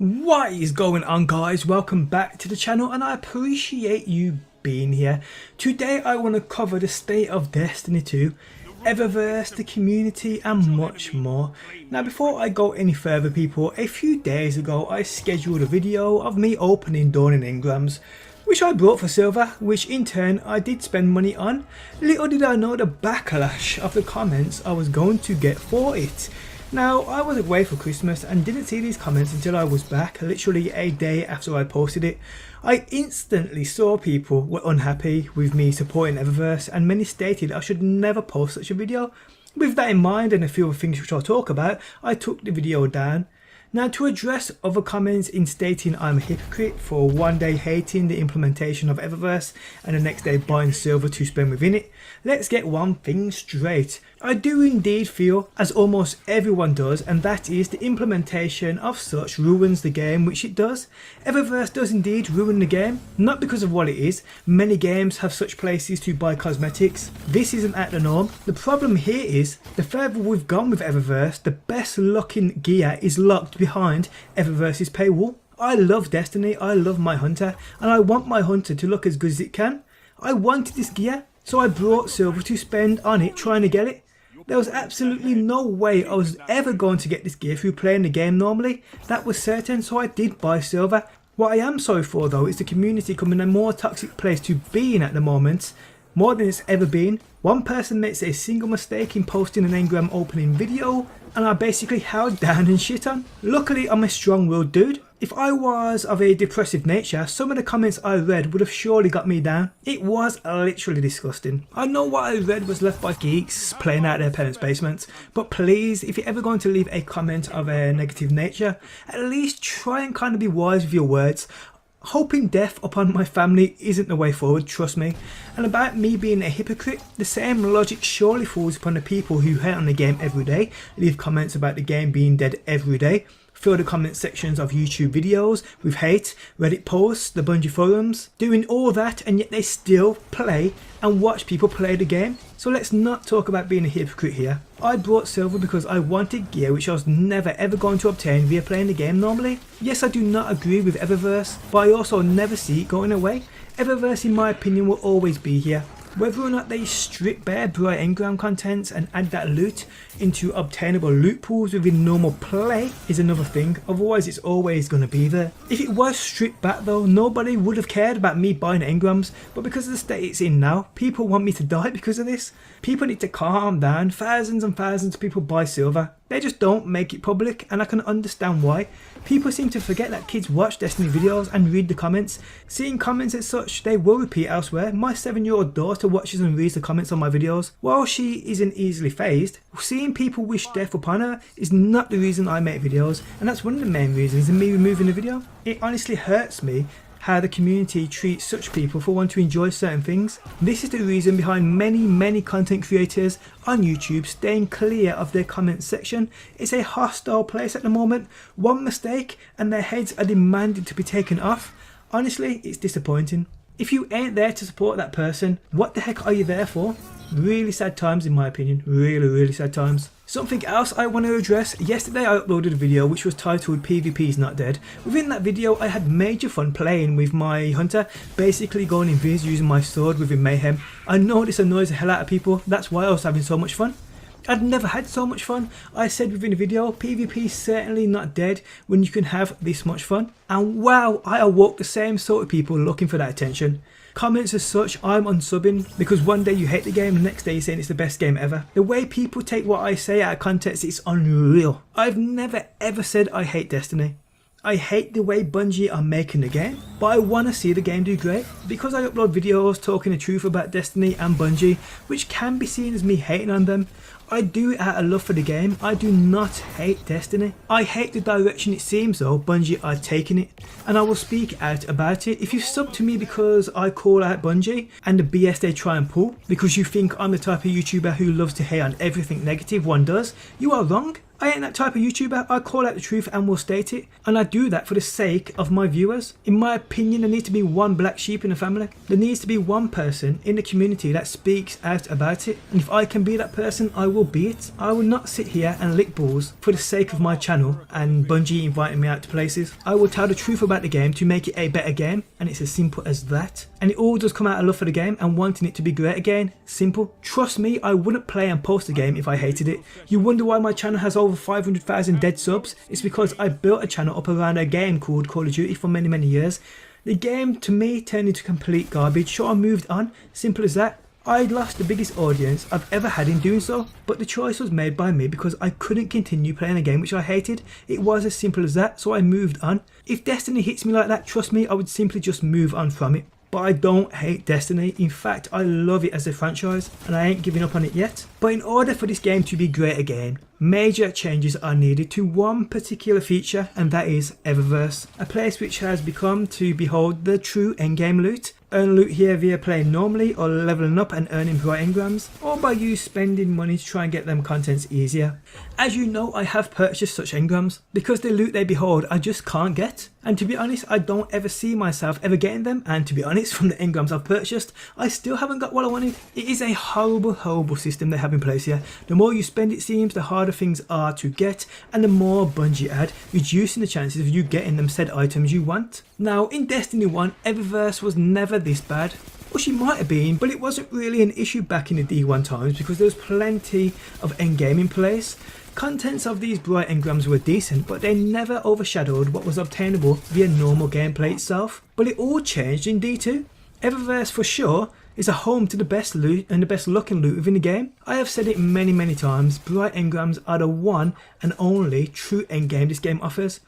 What is going on, guys? Welcome back to the channel and I appreciate you being here. Today I want to cover the state of Destiny 2, EVERVERSE, the community and much more. Now before I go any further people, a few days ago I scheduled a video of me opening Dawn and Engrams, which I brought for silver, which in turn I did spend money on. Little did I know the backlash of the comments I was going to get for it. Now, I was away for Christmas and didn't see these comments until I was back, literally a day after I posted it. I instantly saw people were unhappy with me supporting EVERVERSE and many stated I should never post such a video. With that in mind and a few other things which I'll talk about, I took the video down. Now, to address other comments in stating I'm a hypocrite for one day hating the implementation of EVERVERSE and the next day buying silver to spend within it, let's get one thing straight. I do indeed feel, as almost everyone does, and that is the implementation of such ruins the game, which it does. EVERVERSE does indeed ruin the game, not because of what it is. Many games have such places to buy cosmetics. This isn't at the norm. The problem here is, the further we've gone with EVERVERSE, the best looking gear is locked behind EVERVERSE's paywall. I love Destiny, I love my hunter, and I want my hunter to look as good as it can. I wanted this gear, so I brought silver to spend on it trying to get it. There was absolutely no way I was ever going to get this gear through playing the game normally. That was certain, so I did buy silver. What I am sorry for though is the community becoming a more toxic place to be in at the moment, more than it's ever been. One person makes a single mistake in posting an engram opening video and I basically held down and shit on. Luckily I'm a strong-willed dude. If I was of a depressive nature, some of the comments I read would have surely got me down. It was literally disgusting. I know what I read was left by geeks playing out their parents' basements, but please, if you're ever going to leave a comment of a negative nature, at least try and kind of be wise with your words. Hoping death upon my family isn't the way forward, trust me. And about me being a hypocrite, the same logic surely falls upon the people who hate on the game every day, leave comments about the game being dead every day, fill the comment sections of YouTube videos with hate, Reddit posts, the Bungie forums, doing all that and yet they still play and watch people play the game. So let's not talk about being a hypocrite here. I brought silver because I wanted gear which I was never ever going to obtain via playing the game normally. Yes, I do not agree with EVERVERSE, but I also never see it going away. EVERVERSE in my opinion will always be here. Whether or not they strip bare bright engram contents and add that loot into obtainable loot pools within normal play is another thing, otherwise it's always going to be there. If it was stripped back though, nobody would have cared about me buying engrams, but because of the state it's in now, people want me to die because of this. People need to calm down. Thousands and thousands of people buy silver. They just don't make it public and I can understand why. People seem to forget that kids watch Destiny videos and read the comments. Seeing comments as such, they will repeat elsewhere. My 7-year-old daughter watches and reads the comments on my videos. While she isn't easily phased, seeing people wish death upon her is not the reason I make videos, and that's one of the main reasons in me removing the video. It honestly hurts me how the community treats such people for wanting to enjoy certain things. This is the reason behind many content creators on YouTube staying clear of their comment section. It's a hostile place at the moment. One mistake and their heads are demanded to be taken off. Honestly, it's disappointing. If you ain't there to support that person, what the heck are you there for? Really sad times in my opinion, really sad times. Something else I want to address, yesterday I uploaded a video which was titled PvP is not dead. Within that video I had major fun playing with my hunter, basically going in viz using my sword within Mayhem. I know this annoys the hell out of people, that's why I was having so much fun. I'd never had so much fun. I said within the video, PvP is certainly not dead when you can have this much fun. And wow, I awoke the same sort of people looking for that attention. Comments as such, I'm unsubbing because one day you hate the game, the next day you're saying it's the best game ever. The way people take what I say out of context is unreal. I've never ever said I hate Destiny. I hate the way Bungie are making the game, but I want to see the game do great. Because I upload videos talking the truth about Destiny and Bungie, which can be seen as me hating on them, I do it out of love for the game. I do not hate Destiny. I hate the direction it seems though Bungie are taking it, and I will speak out about it. If you sub to me because I call out Bungie and the BS they try and pull, because you think I'm the type of YouTuber who loves to hate on everything negative one does, you are wrong. I ain't that type of YouTuber. I call out the truth and will state it, and I do that for the sake of my viewers. In my opinion, there needs to be one black sheep in the family. There needs to be one person in the community that speaks out about it, and if I can be that person, I will be it. I will not sit here and lick balls for the sake of my channel and Bungie inviting me out to places. I will tell the truth about the game to make it a better game, and it's as simple as that. And it all does come out of love for the game and wanting it to be great again. Simple. Trust me, I wouldn't play and post the game if I hated it. You wonder why my channel has over 500,000 dead subs? It's because I built a channel up around a game called Call of Duty for many years. The game to me turned into complete garbage, so I moved on. Simple as that. I'd lost the biggest audience I've ever had in doing so, but the choice was made by me because I couldn't continue playing a game which I hated. It was as simple as that, so I moved on. If Destiny hits me like that, trust me, I would simply just move on from it. But I don't hate Destiny. In fact, I love it as a franchise, and I ain't giving up on it yet. But in order for this game to be great again, major changes are needed to one particular feature, and that is EVERVERSE, a place which has become to behold the true endgame loot. Earn loot here via playing normally or leveling up and earning bright engrams, or by you spending money to try and get them contents easier. As you know, I have purchased such engrams because the loot they behold I just can't get, and to be honest, I don't ever see myself ever getting them, and to be honest, from the engrams I've purchased, I still haven't got what I wanted. It is a horrible system they have in place here. The more you spend, it seems, the harder things are to get, and the more Bungie add, reducing the chances of you getting them said items you want. Now, in Destiny 1, EVERVERSE was never this bad. Well, she might have been, but it wasn't really an issue back in the D1 times because there was plenty of endgame in place. Contents of these bright engrams were decent, but they never overshadowed what was obtainable via normal gameplay itself. But it all changed in D2. EVERVERSE for sure is a home to the best loot and the best looking loot within the game. I have said it many times, bright engrams are the one and only true endgame this game offers.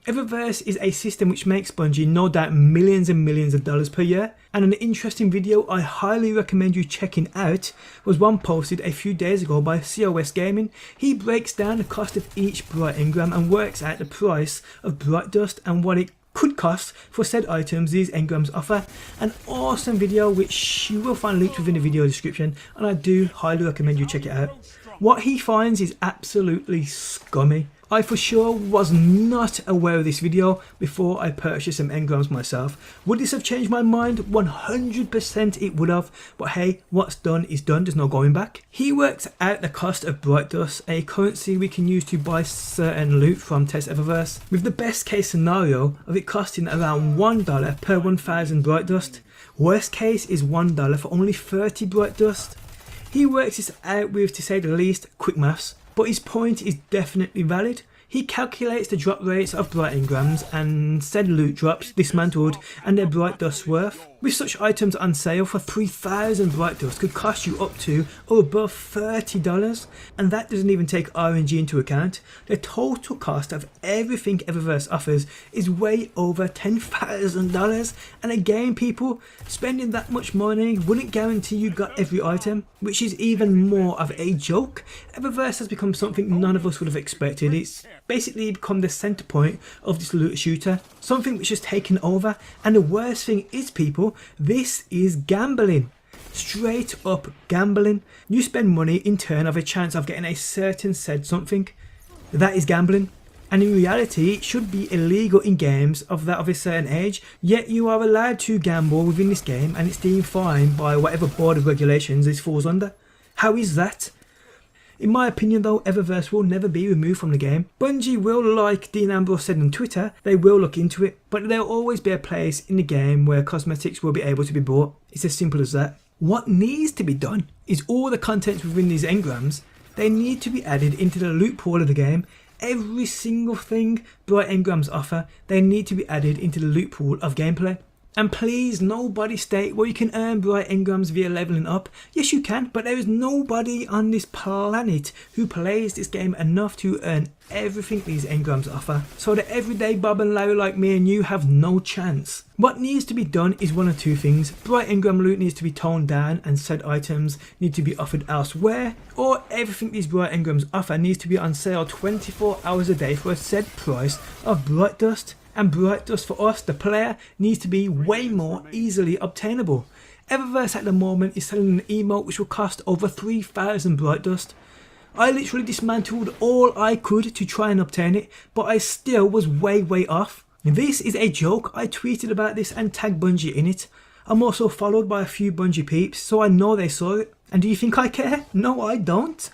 EVERVERSE is a system which makes Bungie no doubt millions and millions of dollars per year, and an interesting video I highly recommend you checking out was one posted a few days ago by COS Gaming. He breaks down the cost of each bright engram and works out the price of bright dust and what it could cost for said items these engrams offer. An awesome video which you will find linked within the video description, and I do highly recommend you check it out. What he finds is absolutely scummy. I for sure was not aware of this video before I purchased some engrams myself. Would this have changed my mind? 100% it would have, but hey, what's done is done, there's no going back. He works out the cost of bright dust, a currency we can use to buy certain loot from Test EVERVERSE, with the best case scenario of it costing around $1 per 1000 bright dust. Worst case is $1 for only 30 bright dust. He works this out with, to say the least, quick maths, but his point is definitely valid. He calculates the drop rates of bright engrams and said loot drops dismantled and their bright dust worth. With such items on sale for 3,000 bright dust could cost you up to or above $30, and that doesn't even take RNG into account. The total cost of everything EVERVERSE offers is way over $10,000, and again people, spending that much money wouldn't guarantee you got every item, which is even more of a joke. EVERVERSE has become something none of us would have expected. It's basically become the centre point of this looter shooter, something which has taken over, and the worst thing is people, this is gambling. Straight up gambling. You spend money in turn of a chance of getting a certain said something. That is gambling. And in reality it should be illegal in games of that of a certain age, yet you are allowed to gamble within this game and it's deemed fine by whatever board of regulations this falls under. How is that? In my opinion though, EVERVERSE will never be removed from the game. Bungie will, like Dean Ambrose said on Twitter, they will look into it, but there will always be a place in the game where cosmetics will be able to be bought. It's as simple as that. What needs to be done is all the contents within these engrams, they need to be added into the loot pool of the game. Every single thing bright engrams offer, they need to be added into the loot pool of gameplay. And please, nobody state, well, you can earn bright engrams via leveling up. Yes, you can, but there is nobody on this planet who plays this game enough to earn everything these engrams offer. So the everyday Bob and Larry like me and you have no chance. What needs to be done is one of two things. Bright engram loot needs to be toned down and said items need to be offered elsewhere, or everything these bright engrams offer needs to be on sale 24 hours a day for a said price of bright dust. And bright dust for us, the player, needs to be way more easily obtainable. EVERVERSE at the moment is selling an emote which will cost over 3,000 bright dust. I literally dismantled all I could to try and obtain it, but I still was way off. This is a joke. I tweeted about this and tagged Bungie in it. I'm also followed by a few Bungie peeps, so I know they saw it. And do you think I care? No, I don't.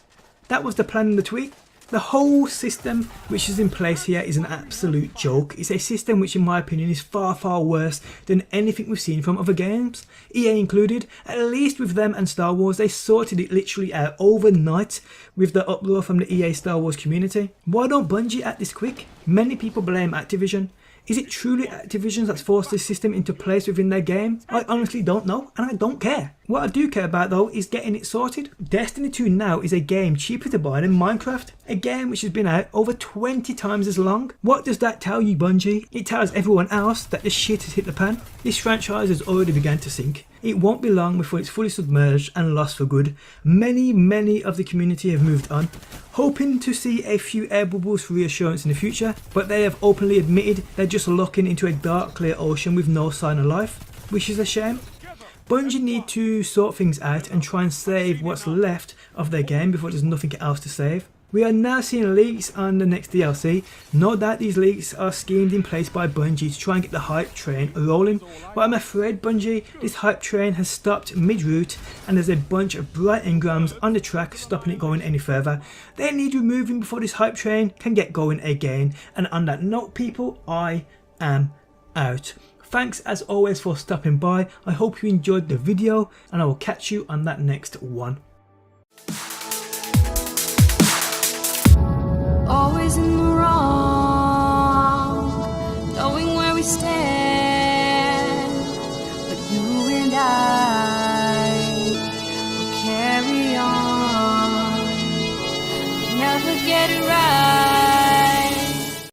That was the plan in the tweet. The whole system which is in place here is an absolute joke. It's a system which in my opinion is far worse than anything we've seen from other games, EA included. At least with them and Star Wars, they sorted it literally out overnight with the uproar from the EA Star Wars community. Why don't Bungie act this quick? Many people blame Activision. Is it truly Activision that's forced this system into place within their game? I honestly don't know, and I don't care. What I do care about though is getting it sorted. Destiny 2 now is a game cheaper to buy than Minecraft, a game which has been out over 20 times as long. What does that tell you, Bungie? It tells everyone else that the shit has hit the pan. This franchise has already begun to sink. It won't be long before it's fully submerged and lost for good. Many of the community have moved on, hoping to see a few air bubbles for reassurance in the future, but they have openly admitted they're just looking into a dark clear ocean with no sign of life, which is a shame. Bungie need to sort things out and try and save what's left of their game before there's nothing else to save. We are now seeing leaks on the next DLC. No doubt these leaks are schemed in place by Bungie to try and get the hype train rolling, but I'm afraid Bungie, this hype train has stopped mid-route and there's a bunch of bright engrams on the track stopping it going any further. They need removing before this hype train can get going again. And on that note people, I am out. Thanks as always for stopping by. I hope you enjoyed the video and I will catch you on that next one. Always in